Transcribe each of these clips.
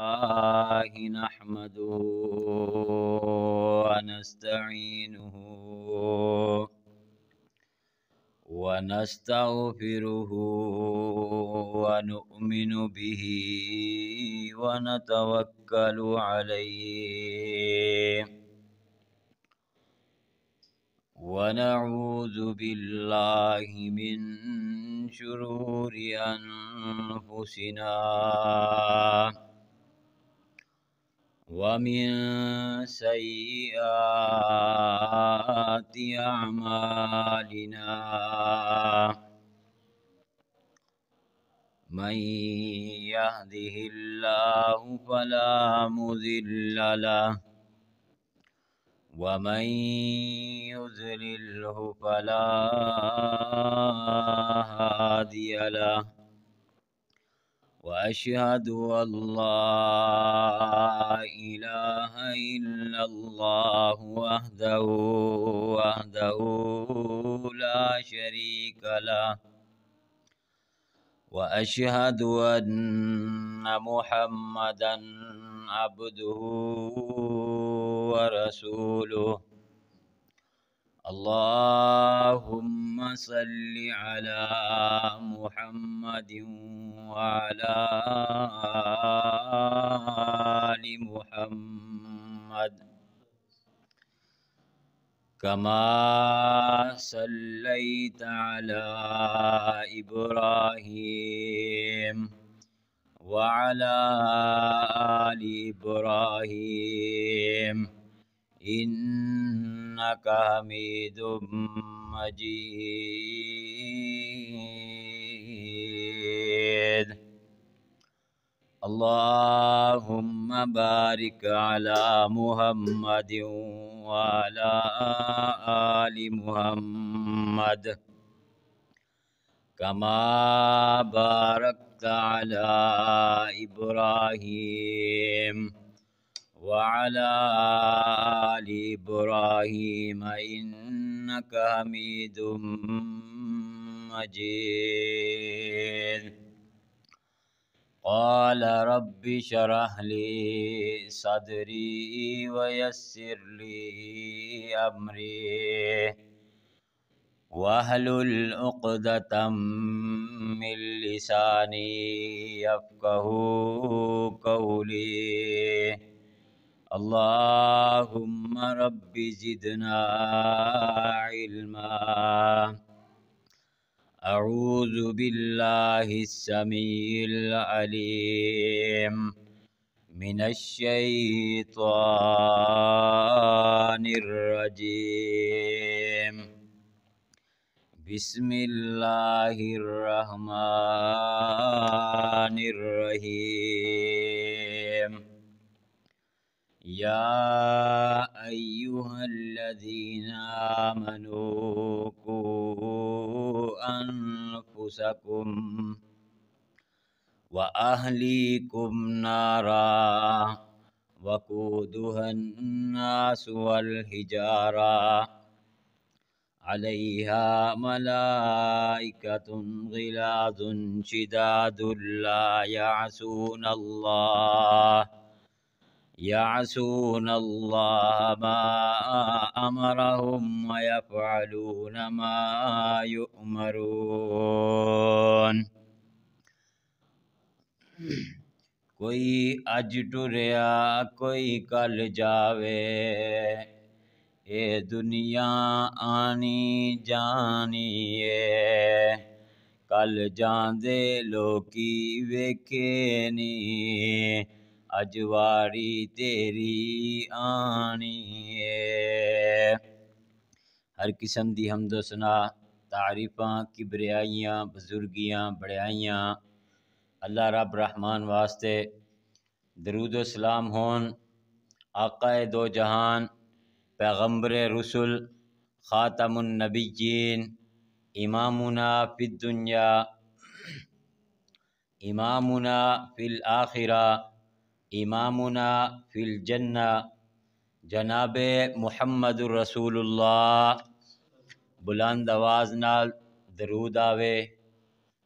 الله نحمده ونستعينه ونستغفره ونؤمن به ونتوكل عليه ونعوذ بالله من شرور أنفسنا ومن سيئات أعمالنا من يهده الله فلا مضل له ومن يضلله فلا هادي له وأشهد أن لا إله إلا الله وحده لا شريك له وأشهد أن محمدا عبده ورسوله اللهم صل على محمد وعلى آل محمد كما صليت على إبراهيم وعلى آل إبراهيم إنك حميد مجيد اللهم بارك على محمد وعلى آل محمد كما باركت على إبراهيم وعلى آل إبراهيم إنك حميد مجيد قال رب اشرح لي صدري ويسر لي أمري واحلل عقدة من لساني يفقه قولي اللهم رب زدنا علما أعوذ بالله السميع العليم من الشيطان الرجيم بسم الله الرحمن الرحيم يا أيها الذين آمنوا قوا أنفسكم وأهليكم نارا وقودها الناس والحجارة عليها ملائكة غلاظ شداد لا يعصون الله ما أمرهم ويفعلون ما يؤمرون کوئی اج ٹریا کوئی کل جاوے اے دنیا آنی جانی ہے کل جاندے لوکی ویکھے نی اج واری تیری آنی ہے ہر قسم دی حمد و ثنا تعریفاں کبریائیاں بزرگیاں بڑیائیاں اللہ رب رحمان واسطے درود و سلام ہون آقا دو جہان پیغمبر رسول خاتم النبیین امامنا فی الدنیا امامنا فی الآخرہ امامنا فی الجنہ جناب محمد رسول اللہ بلند آواز نال درود آوے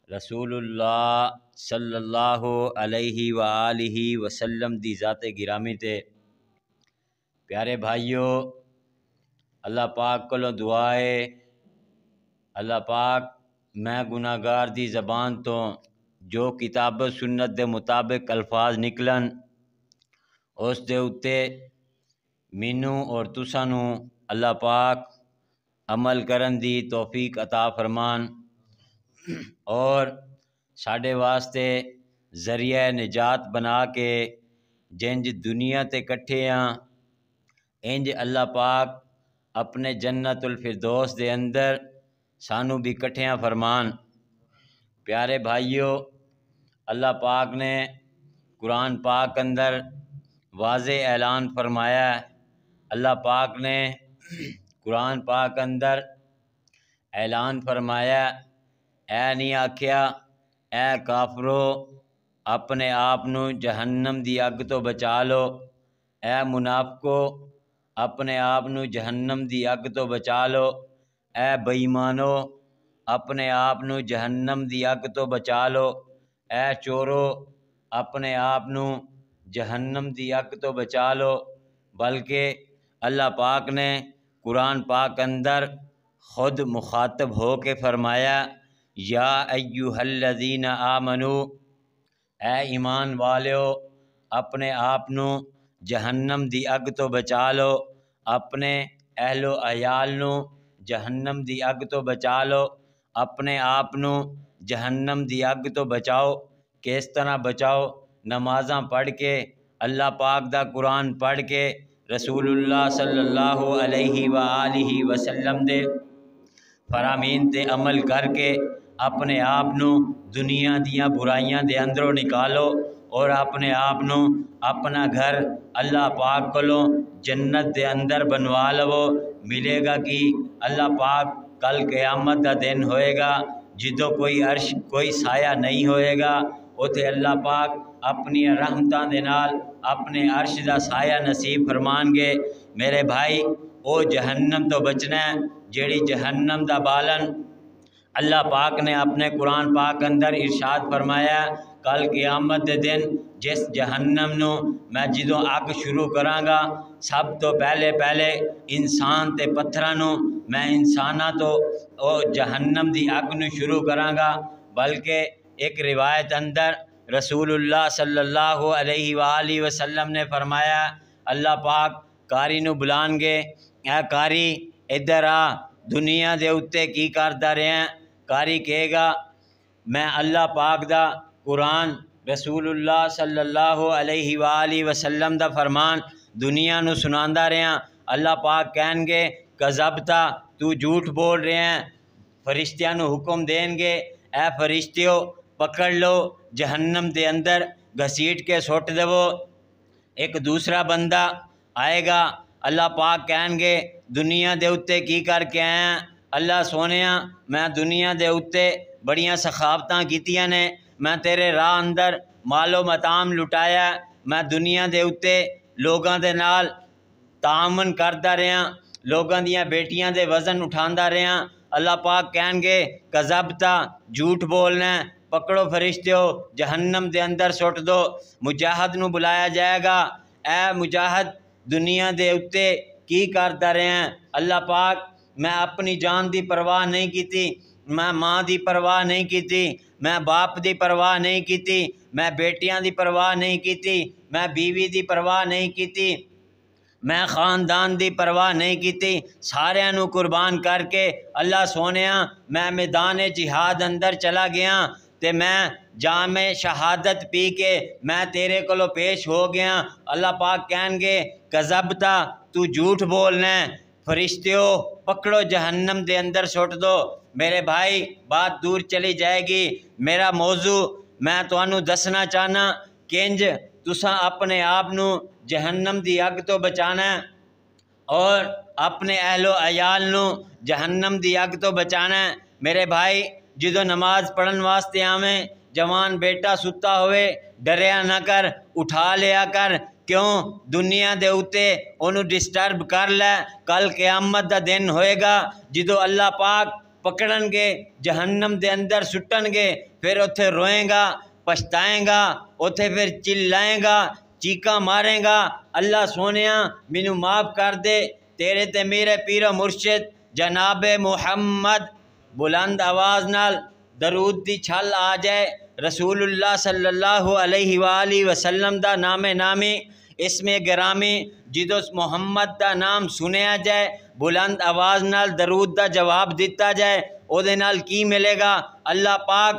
رسول اللہ صلی اللہ علیہ وآلہ وسلم دی ذات گرامی تے پیارے بھائیو، اللہ پاک کو دعا ہے اللہ پاک میں گناہ گار دی زبان تو جو کتاب و سنت دے مطابق الفاظ نکلن اس دے اتے مینو اور تسانو اللہ پاک عمل کرن دی توفیق عطا فرمان اور ساڈے واسطے ذریعہ نجات بنا کے جنج دنیا تے کٹھے ہاں انج اللہ پاک اپنے جنت الفردوس دے اندر سانو بھی کٹھیاں فرمان۔ پیارے بھائیو، اللہ پاک نے قرآن پاک اندر واضح اعلان فرمایا ہے۔ اللہ پاک نے قرآن پاک اندر اعلان فرمایا اے نہیں آکھیا اے کافرو اپنے آپ نو جہنم دی اگ تو بچا لو، اے منافقو اپنے آپ نو جہنم دی اگ تو بچا لو، اے بے ایمانو اپنے آپ نو جہنم دی اگ تو بچا لو، اے چورو اپنے آپ نو جہنم دی اگ تو بچا لو۔ بلکہ اللہ پاک نے قرآن پاک اندر خود مخاطب ہو کے فرمایا یا ایھا الذین آمنو، اے ایمان والیو اپنے آپ نو جہنم دی اگ تو بچا لو، اپنے اہل و عیال نو جہنم دی اگ تو بچا لو، اپنے آپ نو جہنم دی اگ تو بچاؤ۔ کس طرح بچاؤ؟ نمازاں پڑھ کے، اللہ پاک دا قرآن پڑھ کے، رسول اللہ صلی اللہ علیہ وآلہ وسلم دے فرامین تے عمل کر کے اپنے آپ نو دنیا دیاں برائیاں دے اندروں نکالو اور اپنے آپ نو اپنا گھر اللہ پاک کولوں جنت دے اندر بنوا لو۔ ملے گا کہ اللہ پاک کل قیامت دا دن ہوئے گا جدوں کوئی عرش کوئی سایہ نہیں ہوئے گا، اوتھے اللہ پاک اپنی رحمتاں دے نال اپنے عرش دا سایہ نصیب فرمان گے۔ میرے بھائی او جہنم تو بچنا ہے جیڑی جہنم دا بالن اللہ پاک نے اپنے قرآن پاک اندر ارشاد فرمایا کل قیامت دے دن جس جہنم نو میں جدوں اگ شروع کراں گا سب تو پہلے انسان تے پتھراں نو میں انساناں تو او جہنم دی اگ نو شروع کراں گا۔ بلکہ ایک روایت اندر رسول اللہ صلی اللہ علیہ وآلہ وسلم نے فرمایا اللہ پاک کاری نو بلان گے اے کاری ادھر آ دنیا دے اتے کی کردا رہے ہیں؟ کاری کہے گا میں اللہ پاک دا قرآن رسول اللہ صلی اللہ علیہ وآلہ وسلم دا فرمان دنیا نو سناندا رہا۔ اللہ پاک کہن گے کذبتا تو جھوٹ بول رہے ہیں۔ فرشتیاں نو حکم دین گے اے فرشتیو پکڑ لو جہنم دے اندر گھسیٹ کے سٹ دو۔ ایک دوسرا بندہ آئے گا، اللہ پاک کہن گے دنیا دے اتے کی کر کے آئے ہیں؟ اللہ سونیاں میں دنیا دے اتے بڑیاں سخاوتاں کیتیاں نے، میں تیرے راہ اندر مال و متام لٹایا، میں دنیا دے اتے لوگاں دے نال تعاون کردا رہا، لوگاں دیاں بیٹیاں دے وزن اٹھاندا رہا۔ اللہ پاک کہن گے کذبتا جھوٹ بولنا ہے، پکڑو فرشتیو جہنم دے اندر سٹ دو۔ مجاہد نو بلایا جائے گا اے مجاہد دنیا دے اتے کی کردا رہے ہیں؟ اللہ پاک میں اپنی جان دی پرواہ نہیں کیتی، میں ماں دی پرواہ نہیں کیتی، میں باپ دی پرواہ نہیں کیتی، میں بیٹیاں دی پرواہ نہیں کیتی، میں بیوی دی پرواہ نہیں کیتی، میں خاندان دی پرواہ نہیں کیتی، ساریاں نو قربان کر کے اللہ سونیاں میں میدان جہاد اندر چلا گیا تے میں جام شہادت پی کے میں تیرے کولو پیش ہو گیا۔ اللہ پاک کہن گے کذبتا تو جھوٹ بولنا ہے، فرشتیو پکڑو جہنم دے اندر سٹ دو۔ میرے بھائی بات دور چلی جائے گی، میرا موضوع میں تانوں دسنا چاہنا کنج تساں اپنے آپ نو جہنم دی اگ تو بچانا ہے اور اپنے اہل و عیال نو جہنم دی اگ تو بچانا ہے۔ میرے بھائی جدو نماز پڑھن واسطے آویں جوان بیٹا ستا ہوئے ڈریا نہ کر، اٹھا لیا کر، کیوں دنیا دے اتے انہوں ڈسٹرب کر لے، کل قیامت دا دن ہوئے گا جدو اللہ پاک پکڑن گے جہنم دے اندر سٹن گے، پھر اتھے روئیں گا پچھتائیں گا، اتھے پھر چلائیں گا، چیکاں ماریں گا، اللہ سونیاں مینوں معاف کر دے، تیرے تے میرے پیر و مرشد جناب محمد بلند آواز نال درود دی چھل آ جائے، رسول اللہ صلی اللہ علیہ وآلہ وسلم دا نام نامی اسم گرامی جدو محمد دا نام سنیا جائے، بلند آواز نال درود دا جواب دیتا جائے، او دے نال کی ملے گا؟ اللہ پاک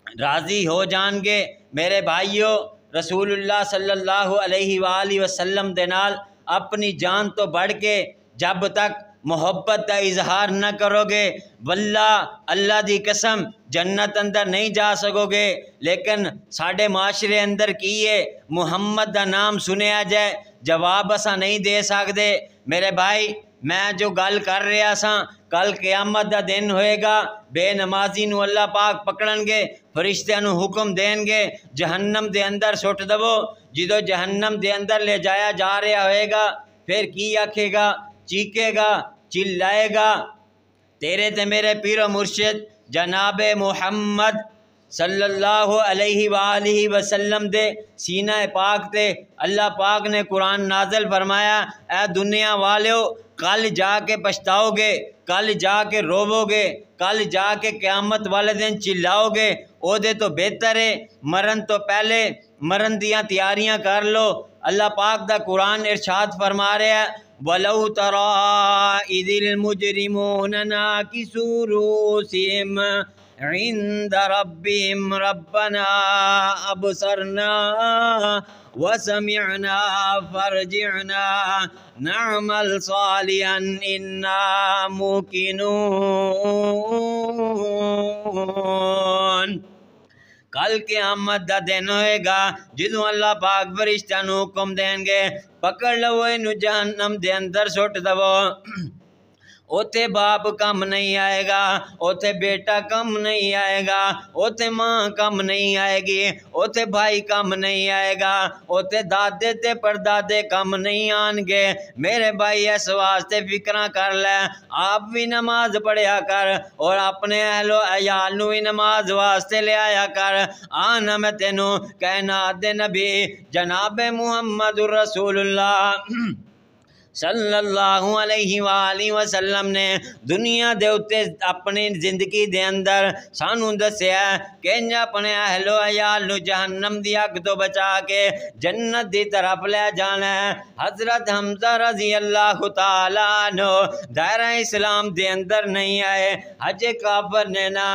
راضی ہو جان گے۔ میرے بھائیو، رسول اللہ صلی اللہ علیہ وآلہ وسلم دے نال اپنی جان تو بڑھ کے جب تک محبت دا اظہار نہ کرو گے واللہ اللہ دی قسم جنت اندر نہیں جا سکو گے۔ لیکن ساڈے معاشرے اندر کی ہے، محمد دا نام سنیا جائے جواب اساں نہیں دے سکتے۔ میرے بھائی، میں جو گل کر رہا ساں، کل قیامت دا دن ہوئے گا، بے نمازی نو اللہ پاک پکڑن گے، فرشتیاں نو حکم دین گے جہنم دے اندر سٹ دو۔ جدو جہنم دے اندر لے جایا جا رہا ہوئے گا، پھر کی آکھے گا؟ چیکے گا، چلائے گا، تیرے تے میرے پیر و مرشد جناب محمد صلی اللہ علیہ وآلہ وسلم دے سینہ پاک تے اللہ پاک نے قرآن نازل فرمایا، اے دنیا والیو، کل جا کے پچھتاؤ گے، کل جا کے روو گے، کل جا کے قیامت والے دن چلاؤ گے، او دے تو بہتر ہے مرن تو پہلے مرن دیاں تیاریاں کر لو۔ اللہ پاک دا قرآن ارشاد فرما رہا ہے، وَلَوْ تَرَىٰ إِذِ الْمُجْرِمُونَ نَاكِسُو رُءُوسِهِمْ عِندَ رَبِّهِمْ رَبَّنَا أَبْصَرْنَا وَسَمِعْنَا فَارْجِعْنَا نَعْمَلْ صَالِحًا إِنَّا مُوقِنُونَ۔ کل قیامت دا دن ہوئے گا جدوں اللہ پاک فرشتیاں نو حکم دیں گے، پکڑ لو اینو جہنم دے اندر سٹ دو۔ اوتھے باپ کم نہیں آئے گا، اوتھے بیٹا کم نہیں آئے گا، اوتھے ماں کم نہیں آئے گی، اوتھے بھائی کم نہیں آئے گا، اوتھے دادے تے پردادے کم نہیں آن گے۔ میرے بھائی اس واسطے فکراں کر لے، آپ بھی نماز پڑھیا کر اور اپنے اہل و عیال نو بھی نماز واسطے لے آیا کر۔ آنا میں تینوں کائنات دے نبی جناب محمد رسول اللہ صلی اللہ علیہ وآلہ وسلم نے دنیا دے اتے اپنی زندگی دے اندر سانوں دسیا کہ انج اپنے اہل و عیال نو جہنم دی اگ تو بچا کے جنت دی طرف لے جانا ہے۔ حضرت حمزہ رضی اللہ تعالیٰ عنہ دائرہ اسلام دے اندر نہیں آئے، حج کافر نے نا،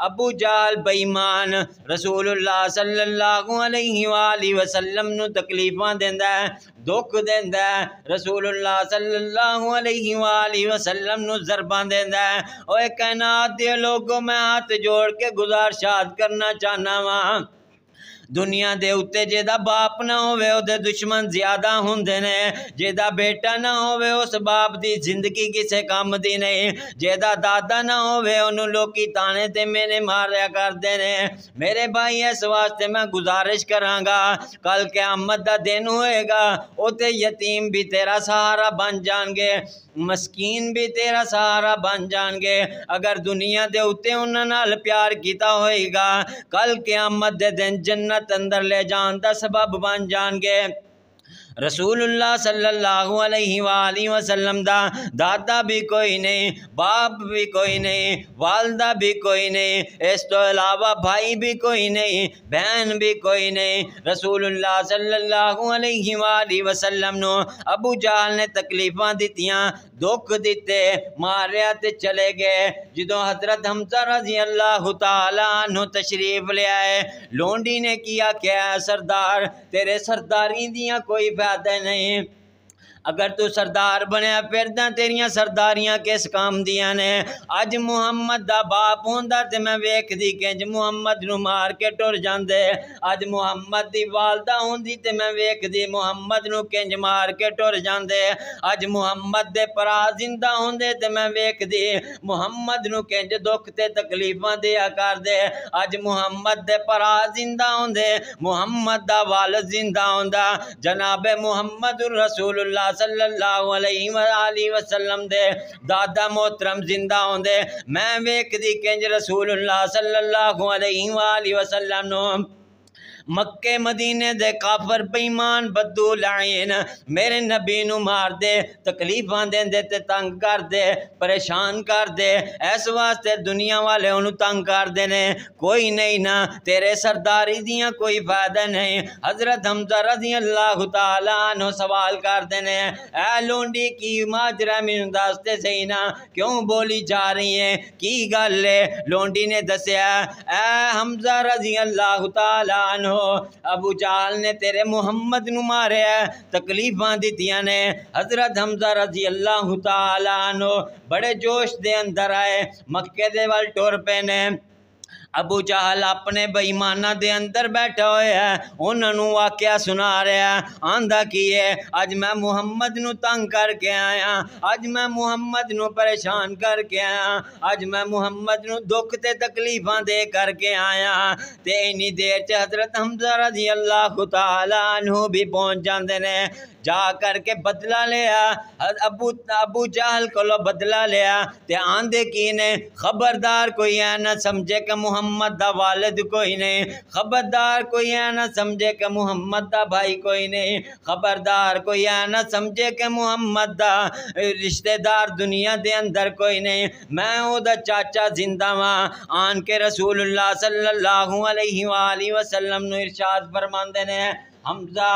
ابو جہل بے ایمان رسول اللہ صلی اللہ علیہ وآلہ وسلم نو تکلیفاں دیندا ہے، دکھ دیندا ہے، رسول اللہ صلی اللہ علیہ وآلہ وسلم نو ضرباں دیندا ہے۔ اوے کائنات دے لوگوں، میں ہاتھ جوڑ کے گزارشات کرنا چاہنا وا، دنیا دے اتے جیدہ باپ نہ ہوئے او دے دشمن زیادہ ہوندے نے، جیدہ بیٹا نہ ہوئے اس باپ دی زندگی کسے کام دی نہیں، جیدہ دادا نہ ہوئے انہوں لوکی تانے تے میں نے ماریا کر دینے۔ میرے بھائی اس واسطے میں گزارش کراں گا، کل قیامت دا دن ہوئے گا، اوتے یتیم بھی تیرا سہارا بن جان گے، مسکین بھی تیرا سہارا بن جان گے، اگر دنیا دے اتے انہاں نال پیار کیتا ہوئے گا، کل قیامت دے دن جنت اندر لے جان دا سبب بن جان گے۔ رسول اللہ صلی اللہ علیہ وآلہ وسلم دا دادا بھی کوئی نہیں، باپ بھی کوئی نہیں، والدہ بھی کوئی نہیں، اس تو علاوہ بھائی بھی کوئی نہیں، بہن بھی کوئی نہیں۔ رسول اللہ صلی اللہ علیہ وآلہ وسلم نو ابو جہل نے تکلیفاں دیتیاں، دکھ دیتے، ماریا تے چلے گئے۔ جدوں حضرت حمزہ رضی اللہ تعالیٰ عنہ تشریف لے آئے، لونڈی نے کیا کیا سردار، تیرے سرداری دیاں کوئی فائدہ نہیں، اگر تو سردار بنیا پھر دا تیریاں سرداریاں کس کام دیاں نے؟ اج محمد دا باپ ہوندا تے میں ویکھ دی کنج محمد نو مار کے ٹر جاندے، اج محمد دی والدہ ہوندی تے میں ویکھ دی محمد نو کنج مار کے ٹر جاندے، اج محمد دے پرا زندہ ہوندے تے میں ویکھ دی محمد نو کنج دکھ تے تکلیفاں دیا کر دے، اج محمد دے پرا زندہ ہوندے، محمد دا والد زندہ ہوندا، جناب محمد رسول اللہ صلی اللہ علیہ وآلہ وسلم دے دادا محترم زندہ ہوندے، میں ویکھ دی کنج رسول اللہ صلی اللہ علیہ وآلہ وسلم نو مکے مدینے دے کافر بےمان بدو لعین میرے نبی نو مار دے تکلیفاں دیندے تے تنگ کر دے پریشان کر دے اس واسطے دنیا والے انہوں تنگ کر دے نے کوئی نہیں نا تیرے سرداری دیاں کوئی فائدہ نہیں حضرت حمزہ رضی اللہ تعالیٰ عنہ سوال کر دے نے اے لونڈی کی ماجرہ میں دستے صحیح نا کیوں بولی جا رہی ہیں کی گل ہے لونڈی نے دسیا اے حمزہ رضی اللہ تعالیٰ عنہ ابو جہل نے تیرے محمد نو مارے تکلیفاں دیتیاں نے حضرت حمزہ رضی اللہ تعالیٰ عنہ بڑے جوش دے اندر آئے مکے دے وال ٹور پے نے ابو جہل اپنے بےمانہ دے اندر بیٹھا ہوئے ہے انہوں نے واقعہ سنا رہا ہے آندہ کی ہے اج میں محمد نو تنگ کر کے آیا اج میں محمد نو پریشان کر کے آیا اج میں محمد نو دکھ تے تکلیفاں دے کر کے آیا تے اینی دیر چ حضرت حمزہ رضی اللہ تعالیٰ عنہ بھی پہنچ جاندے نے جا کر کے بدلہ لیا ابو جہل کو بدلہ لیا تے آندے کی نے خبردار کوئی ہے نہ سمجھے کہ محمد دا والد کوئی نہیں خبردار کوئی ہے نہ سمجھے کہ محمد دا بھائی کوئی نہیں خبردار کوئی ہے نہ سمجھے کہ محمد دا رشتہ دار دنیا دے اندر کوئی نہیں میں او دا چاچا زندہ ہاں آن کے رسول اللہ صلی اللہ علیہ وآلہ وسلم نو ارشاد فرماندے نے حمزہ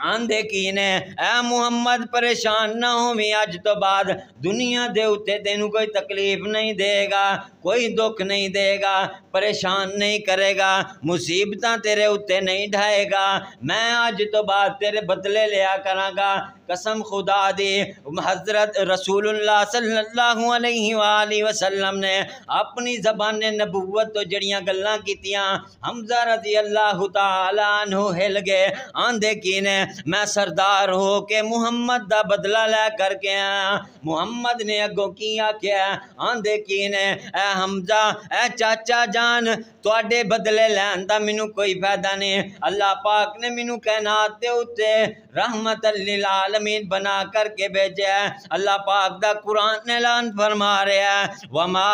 آندے کی نے اے محمد پریشان نہ ہوویں اج تو بعد دنیا دے اتے تینوں کوئی تکلیف نہیں دے گا کوئی دکھ نہیں دے گا پریشان نہیں کرے گا مصیبتاں تیرے اتے نہیں ڈھائے گا میں اج تو بعد تیرے بدلے لیا کراں گا قسم خدا دی حضرت رسول اللہ صلی اللہ علیہ وآلہ وسلم نے اپنی زبان نبوت تو جڑیاں گلاں کیتیاں حمزہ رضی اللہ تعالیٰ عنہ ہل گئے آندے کی نے میں سردار ہو کے محمد دا بدلہ لے کر کے آیا محمد نے اگوں کیا کیا آندے کی نے اے حمزہ اے چاچا جان تواڈے بدلے لین دا مینوں کوئی فائدہ نہیں اللہ پاک نے مینوں کائنات دے اوتے رحمت للعالمین بنا کر کے بھیجا ہے اللہ پاک دا قرآن نے اعلان فرما رہا ہے وما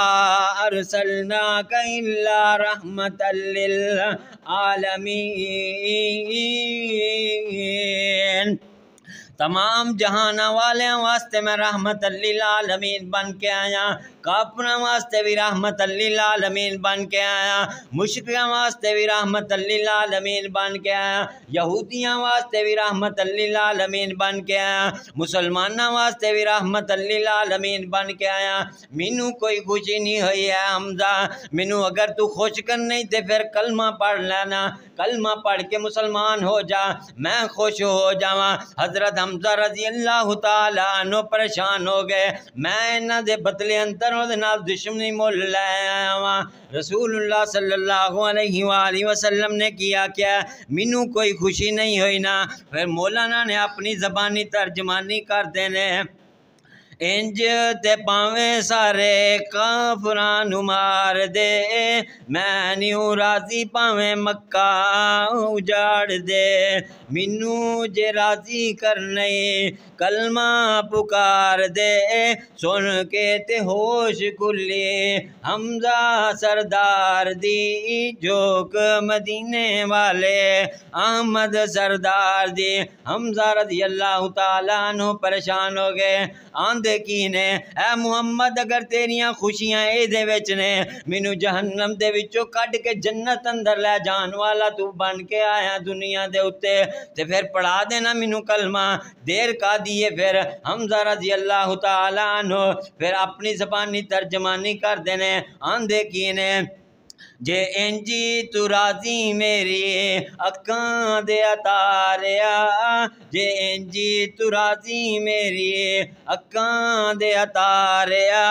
ارسلناک الا رحمت للعالمین تمام جہانہ والے واسطے میں رحمت للعالمین بن کے آیا کافروں واسطے بھی رحمت للعالمین بن کے آیا مشرکاں واسطے بھی رحمت للعالمین بن کے آیا یہودیاں واسطے بھی رحمت للعالمین بن کے آیا مسلماناں واسطے بھی رحمت للعالمین بن کے آیا مینوں کوئی خوشی نہیں ہوئی ہے حمزہ مینوں اگر تو خوش کرنے تے پھر کلمہ پڑھ لینا کلمہ پڑھ کے مسلمان ہو جا میں خوش ہو جاواں حضرت حمزہ رضی اللہ تعالیٰ عنہ پریشان ہو گئے میں انہاں دے بدلے اندر دے نال دشمنی مول لے آیا ہاں رسول اللہ صلی اللہ علیہ وآلہ وسلم نے کیا کیا مینوں کوئی خوشی نہیں ہوئی نا پھر مولانا نے اپنی زبانی ترجمانی کر دینے انج تے پاویں سارے کافران مار دے میں نیو راضی پاویں مکہ اجاڑ دے مینوں جے راضی کرنے کلمہ پکار دے سن کے تے ہوش کھلی حمزہ سردار دی جوک مدینے والے احمد سردار دی حمزہ رضی اللہ تعالیٰ عنہ پریشان ہو گئے آندے کی نے اے محمد اگر تیریاں خوشیاں اے دے وچ نے مینوں جہنم دے وچوں کڈ کے جنت اندر لے جان والا تو بن کے آیا دنیا دے اتے تے پھر پڑھا دینا مینوں کلمہ دیر کا دیے پھر حمزہ رضی اللہ تعالیٰ عنہ پھر اپنی زبانی ترجمانی کر دینے آندے کی نے جے انجی تو راضی میری اکاں دے اتاریا جے انجی تو راضی میری اکاں دے اتاریا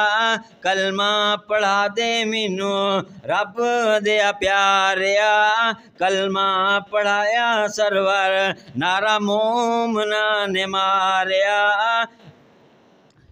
کلمہ پڑھا دے مینوں رب دے پیاریا کلمہ پڑھایا سرور نارا مومنا نے ماریا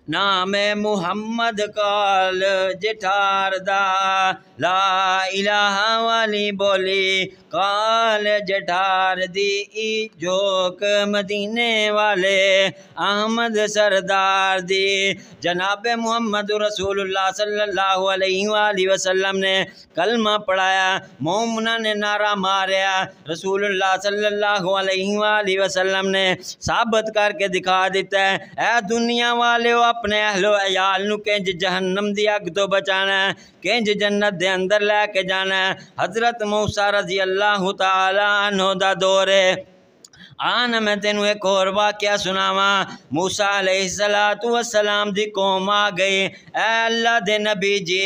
نام محمد کال جٹھار دا لا الہ والی بولی کال جٹھار دی جوک مدینے والے احمد سردار دی جناب محمد رسول اللہ صلی اللہ علیہ وآلہ وسلم نے کلمہ پڑھایا مومنہ نے نعرہ ماریا رسول اللہ صلی اللہ علیہ وآلہ وسلم نے ثابت کر کے دکھا دیتا ہے اے دنیا والے اپنے اہل و عیال نو کنج جہنم دی اگ تو بچانا ہے کنج جنت دے اندر لے کے جانا ہے حضرت موسیٰ رضی اللہ تعالی عنہ دا دور ہے آنا میں تینوں ایک اور واقعہ سناواں موسیٰ علیہ السلام دی قوم آ گئی اے اللہ دے نبی جی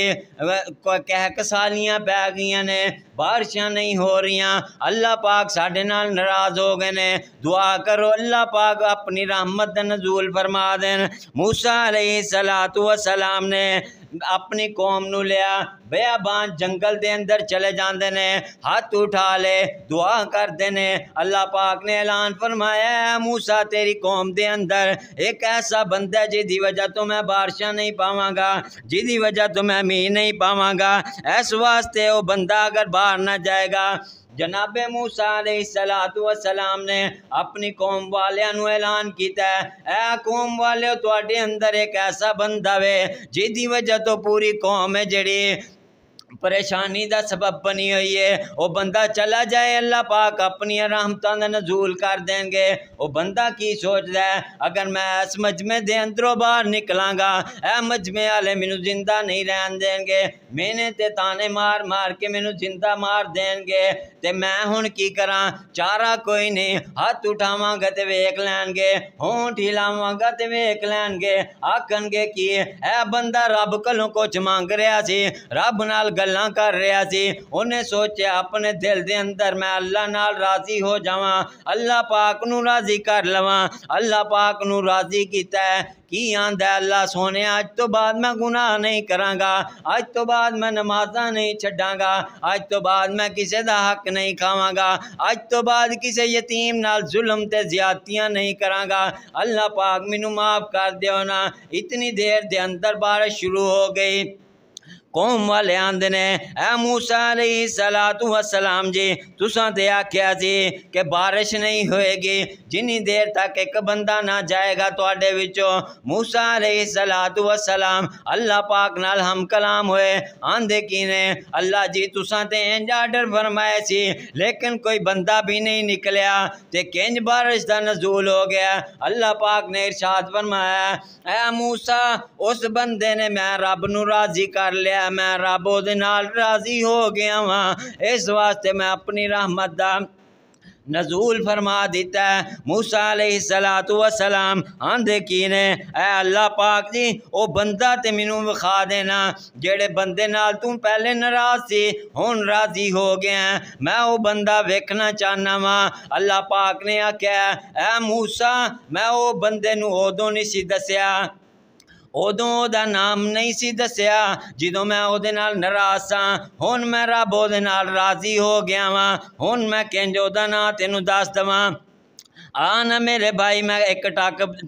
کہہ سالیاں پہ گئیاں نے بارشاں نہیں ہو رہیاں اللہ پاک ساڑھے نال ناراض ہو گئے نے دعا کرو اللہ پاک اپنی رحمت دا نزول فرما دین موسیٰ علیہ السلام نے اپنی قوم نو لیا بیابان جنگل دے اندر چلے جاندے نے ہاتھ اٹھا لے دعا کر دینے اللہ پاک نے اعلان فرمایا ہے موسیٰ تیری قوم دے اندر ایک ایسا بندہ ہے جی وجہ تو میں بارشاں نہیں پاواں گا جی وجہ تو میں میہ نہیں پاواں گا اس واسطے وہ بندہ اگر باہر نہ جائے گا جناب موسیٰ علیہ السلام نے اپنی قوم والیاں نو اعلان کیتا ہے اے قوم والے تواڈے اندر ایک ایسا بندہ وے جی وجہ تو پوری قوم ہے جڑی پریشانی دا سبب بنی ہوئی ہے وہ بندہ چلا جائے اللہ پاک اپنی رحمتاں دا نزول کر دیں گے وہ بندہ کی سوچ دا ہے اگر میں اس مجمع دے اندروں باہر نکلاں گا اے مجمع والے مینوں زندہ نہیں رہن دیں گے میں نے تے تانے مار مار کے مینوں زندہ مار دیں گے تے میں ہن کی کراں چارہ کوئی نہیں ہاتھ اٹھاواں گا تے ویکھ لین گے ہونٹ ہلاواں گا تے ویکھ لین گے آکھن گے کی اے بندہ رب کولوں کچھ مانگ رہا سی رب نال گلاں کر رہا سی انہیں سوچیا اپنے دل دے اندر میں اللہ نال راضی ہو جاواں اللہ پاک نو راضی کر لواں اللہ پاک نو راضی کیتا ہے کی آندا ہے اللہ سونے آج تو بعد میں گناہ نہیں کراں گا آج تو بعد میں نمازاں نہیں چھڈاں گا آج تو بعد میں کسے دا حق نہیں کھاواں گا آج تو بعد کسے یتیم نال ظلم تے زیادتیاں نہیں کراں گا اللہ پاک مینوں معاف کر دیو نا اتنی دیر دے اندر بارش شروع ہو گئی قوم والے آندے نے اے موسیٰ علیہ السلام جی تساں تے آکھیا سی کہ بارش نہیں ہوئے گی جنی دیر تک ایک بندہ نہ جائے گا تواڈے وچوں موسیٰ علیہ السلام اللہ پاک نال ہم کلام ہوئے آندے کی نے اللہ جی تساں تے انج آرڈر فرمائے سی لیکن کوئی بندہ بھی نہیں نکلیا تے کنج بارش دا نزول ہو گیا اللہ پاک نے ارشاد فرمایا اے موسیٰ اس بندے نے میں رب نو راضی کر لیا میں رب دے نال راضی ہو گیا ہاں اس واسطے میں اپنی رحمت دا نزول فرما دیتا ہے موسیٰ علیہ السلام آندے کی نے اے اللہ پاک جی او بندہ تے مینوں وکھا دینا جڑے بندے نال توں پہلے ناراض سی ہن راضی ہو گیا ہیں میں او بندہ ویکھنا چاہنا وا اللہ پاک نے آکھیا اے موسیٰ میں او بندے نو اودوں نہیں سی دسیا ادوں دا نام نہیں سی دسیا جدوں میں او دے نال ناراض ساں ہن میں رب او دے نال راضی ہو گیا واں ہن میں کنج او دا نام تینوں دس دواں آنا میرے بھائی میں ایک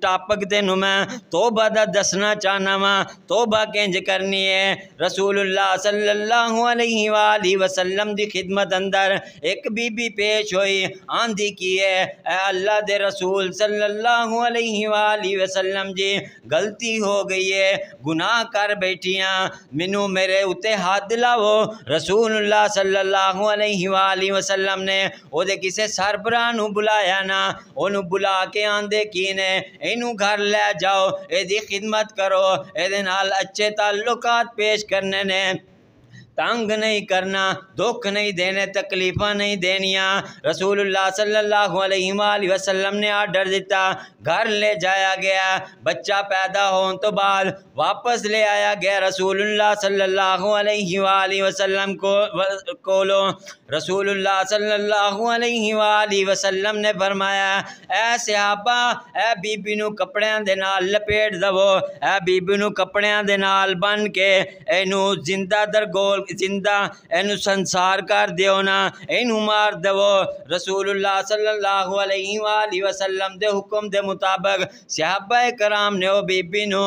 ٹاپک تینوں میں توبہ دا دسنا چاہنا وا توبہ کنج کرنی ہے رسول اللہ صلی اللہ علیہ وآلہ وسلم دی خدمت اندر ایک بی بی پیش ہوئی آندھی کی ہے اے اللہ دے رسول صلی اللہ علیہ وآلہ وسلم جی غلطی ہو گئی ہے گناہ کر بیٹھیاں مینوں میرے اتے ہاتھ دلاو رسول اللہ صلی اللہ علیہ وآلہ وسلم نے او دے کسے سربراہ نو بلایا نا انہوں بلا کے آندے کی نے انہوں گھر لے جاؤ اے دی خدمت کرو اے دے نال اچھے تعلقات پیش کرنے نے تنگ نہیں کرنا دکھ نہیں دینے تکلیفاں نہیں دینیاں رسول اللہ صلی اللہ علیہ وآلہ وسلم نے آرڈر دیتا گھر لے جایا گیا بچہ پیدا ہون تو بعد واپس لے آیا گیا رسول اللہ صلی اللہ علیہ وآلہ وسلم کولو رسول اللہ صلی اللہ علیہ وآلہ وسلم نے فرمایا اے صحابہ اے بی بی نو کپڑیاں دے نال لپیٹ دو اے بی بی نو کپڑیاں دے نال بن کے اینو زندہ درگول زندہ اینو سنسار کر دیو نا اینو مار دیو رسول اللہ صلی اللہ علیہ وآلہ وسلم دے حکم دے مطابق صحابہ کرام نے او بی بی نو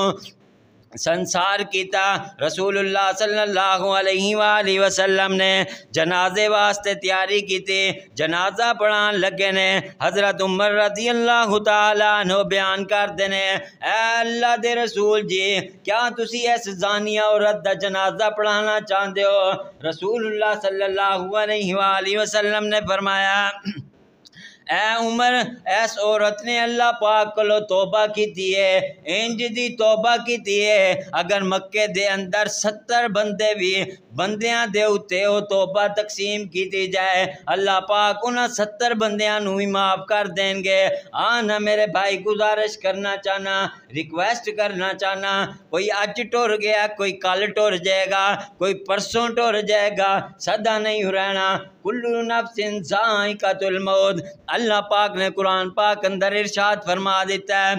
سنسار کیتا رسول اللہ صلی اللہ علیہ وآلہ وسلم نے جنازے واسطے تیاری کی تھی جنازہ پڑھان لگے نے حضرت عمر رضی اللہ تعالیٰ عنہ بیان کر دینے اے اللہ دے رسول جی کیا تسی اس زانیہ عورت دا جنازہ پڑھانا چاہتے ہو رسول اللہ صلی اللہ علیہ وآلہ وسلم نے فرمایا اے عمر ایس عورت نے اللہ پاک کو توبہ کی ہے انج دی توبہ کی ہے اگر مکے دے اندر 70 بندے بھی بندیاں دے اتے وہ توبہ تقسیم کی جائے اللہ پاک انہاں 70 بندیاں نو ہی معاف کر دیں گے آنا میرے بھائی گزارش کرنا چاہنا ریکویسٹ کرنا چاہنا کوئی اج ٹور گیا کوئی کل ٹور جائے گا کوئی پرسوں ٹور جائے گا سدا نہیں رہنا کلو نفس ذائقۃ الموت اللہ پاک نے قرآن پاک اندر ارشاد فرما دیتا ہے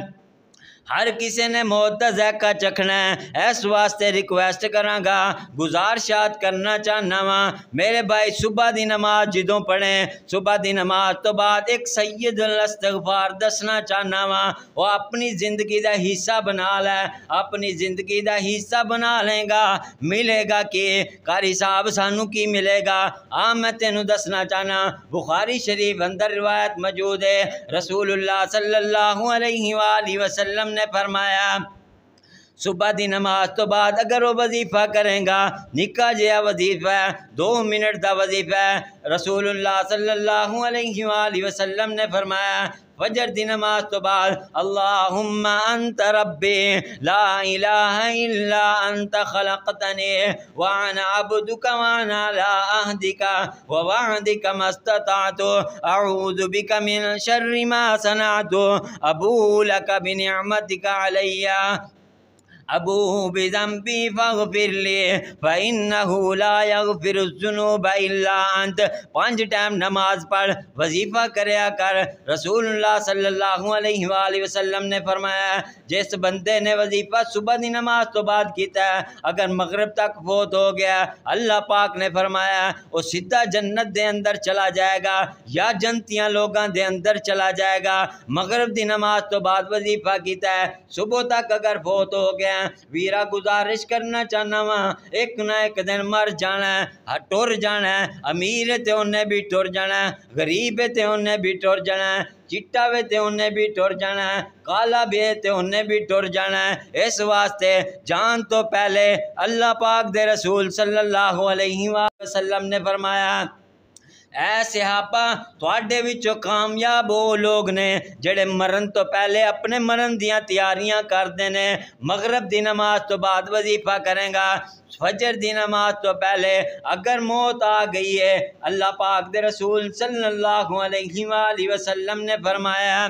ہر کسی نے موت دا ذائقہ چکھنا ہے اس واسطے ریکویسٹ کراں گا گزارشات کرنا چاہنا وا میرے بھائی صبح دی نماز جدوں پڑھیں صبح دی نماز تو بعد ایک سید الاستغفار دسنا چاہنا وا وہ اپنی زندگی دا حصہ بنا لے اپنی زندگی دا حصہ بنا لیں گا ملے گا کہ قاری صاحب سانو کی ملے گا میں تینوں دسنا چاہنا بخاری شریف اندر روایت موجود ہے رسول اللہ صلی اللہ علیہ وآلہ وسلم نے فرمایا صبح دی نماز تو بعد اگر وہ وظیفہ کریں گا نکا جیا وظیفہ ہے 2 منٹ دا وظیفہ ہے رسول اللہ صلی اللہ علیہ وآلہ وسلم نے فرمایا فجر دی نماز تو بعد اللہم انت ربی لا الہ الا انت خلقتنی وانا عبدک وانا لا اہدک ووعدک ما استطعت اعوذ بک من شر ما صنعت ابو لک بنعمتک علی ابو بذنبی فاغفر لی فإنہ لا یغفر الذنوب الا انت 5 ٹائم نماز پڑھ وظیفہ کریا کر رسول اللہ صلی اللہ علیہ وآلہ وسلم نے فرمایا جس بندے نے وظیفہ صبح دی نماز تو بعد کیتا ہے اگر مغرب تک فوت ہو گیا اللہ پاک نے فرمایا وہ سیدھا جنت دے اندر چلا جائے گا یا جنتیاں لوگاں دے اندر چلا جائے گا مغرب دی نماز تو بعد وظیفہ کیتا ہے صبح تک اگر فوت ہو گیا ویرا گزارش کرنا چاہنا وہاں ایک نہ ایک دن مر جانا ہے ٹر جانا ہے امیر ہے تے انہیں بھی ٹر جانا ہے غریب ہے تے انہیں بھی ٹر جانا ہے چٹا وے تے انہیں بھی ٹر جانا ہے کالا بھی ہے تے انہیں بھی ٹر جانا ہے اس واسطے جان تو پہلے اللہ پاک دے رسول صلی اللہ علیہ وسلم نے فرمایا اے صحابہ تواڈے وچوں کامیاب وہ لوگ نے جڑے مرن تو پہلے اپنے مرن دیاں تیاریاں کردے نے مغرب دی نماز تو بعد وظیفہ کریں گا فجر دی نماز تو پہلے اگر موت آ گئی ہے اللہ پاک دے رسول صلی اللہ علیہ وآلہ وسلم نے فرمایا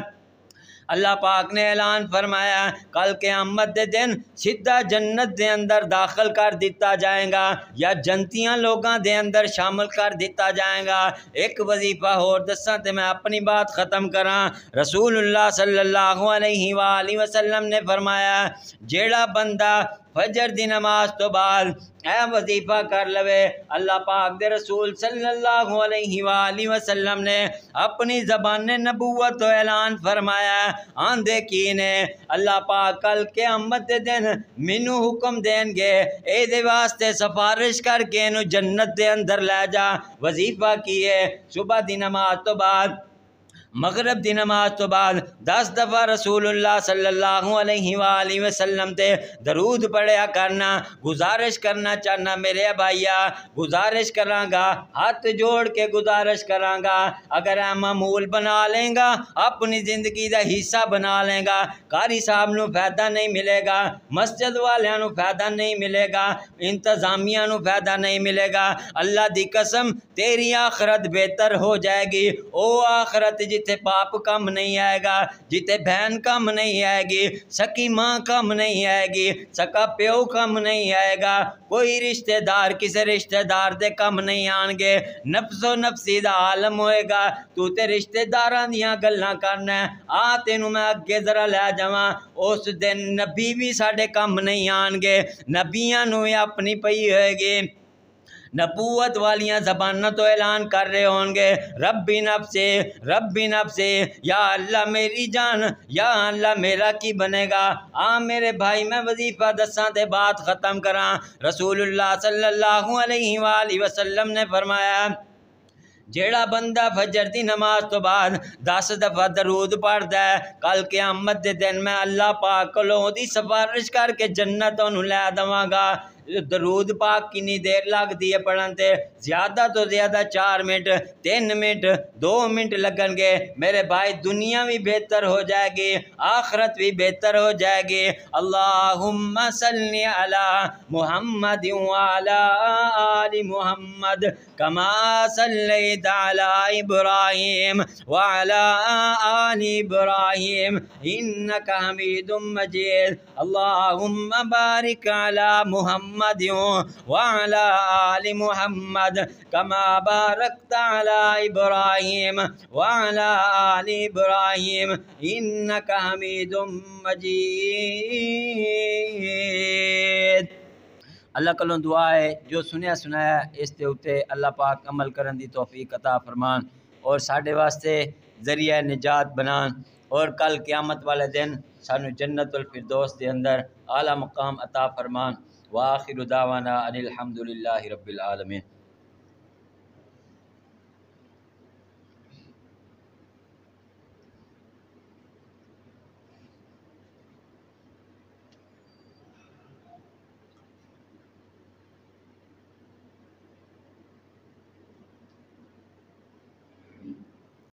اللہ پاک نے اعلان فرمایا کل قیامت دے دن سیدھا جنت دے اندر داخل کر دیتا جائے گا یا جنتیاں لوگاں دے اندر شامل کر دیتا جائے گا ایک وظیفہ اور دساں تے میں اپنی بات ختم کراں رسول اللہ صلی اللہ علیہ وآلہ وسلم نے فرمایا جیڑا بندہ فجر دی نماز تو بعد اے وظیفہ کر لوے اللہ پاک دے رسول صلی اللہ علیہ وآلہ وسلم نے اپنی زبان نبوت تو اعلان فرمایا آندے کی نے اللہ پاک کل قیامت دے دن مینوں حکم دیں گے اے دے واسطے سفارش کر کے انہوں جنت دے اندر لے جا وظیفہ کیے صبح دی نماز تو بعد مغرب دی نماز تو بعد 10 دفعہ رسول اللہ صلی اللہ علیہ وآلہ وسلم تے درود پڑھیا کرنا گزارش کرنا چاہنا میرے بھائیا گزارش کراں گا ہاتھ جوڑ کے گزارش کراں گا اگر معمول بنا لیں گا اپنی زندگی دا حصہ بنا لیں گا قاری صاحب نو فائدہ نہیں ملے گا مسجد والیاں نو فائدہ نہیں ملے گا انتظامیہ نو فائدہ نہیں ملے گا اللہ دی قسم تیری آخرت بہتر ہو جائے گی او آخرت جتے باپ کم نہیں آئے گا جتے بہن کم نہیں آئے گی سکی ماں کم نہیں آئے گی سکا پیو کم نہیں آئے گا کوئی رشتہ دار کسے رشتہ دار دے کم نہیں آن گے نفس و نفسی دا عالم ہوئے گا تو تے رشتہ داران دیاں گلنا کرنا ہے تینوں میں اگے ذرا لے جاواں اس دن نبی بھی ساڑے کم نہیں آن گے نبیاں نو اپنی پئی ہوئے گی نبوت والیاں زبانوں تو اعلان کر رہے ہوں گے ربی نفسی ربی نفسی، یا اللہ میری جان، یا اللہ میرا کی بنے گا۔ میرے بھائی میں وظیفہ دساں تے بات ختم کراں۔ رسول اللہ صلی اللہ علیہ وآلہ وسلم نے فرمایا جیڑا بندہ فجر دی نماز تو بعد 10 دفعہ درود پڑھدا ہے، کل قیامت دے دن میں اللہ پاک کولوں دی سفارش کر کے جنت انہوں لے دواں گا۔ درود پاک کنی دیر لگ دی ہے پڑھن تے؟ زیادہ تو زیادہ 4 منٹ، 3 منٹ، 2 منٹ لگن گے۔ میرے بھائی دنیا بھی بہتر ہو جائے گی، آخرت بھی بہتر ہو جائے گی۔ اللہم صلی علی محمد وعلی آل محمد کما صلیت علی ابراہیم وعلی آل ابراہیم انک حمید مجید۔ اللہم بارک علی محمد وعلی آل محمد کما بارکت علی ابراہیم وعلی آل ابراہیم انک حمید مجید۔ اللہ کلوں دعا ہے جو سنیا سنایا اس تے اتے اللہ پاک عمل کرن دی توفیق عطا فرمان اور ساڈے واسطے ذریعہ نجات بنان، اور کل قیامت والے دن سانو جنت الفردوس دے اندر اعلیٰ مقام عطا فرمان۔ وآخر دعوانا ان الحمد للہ رب العالمین۔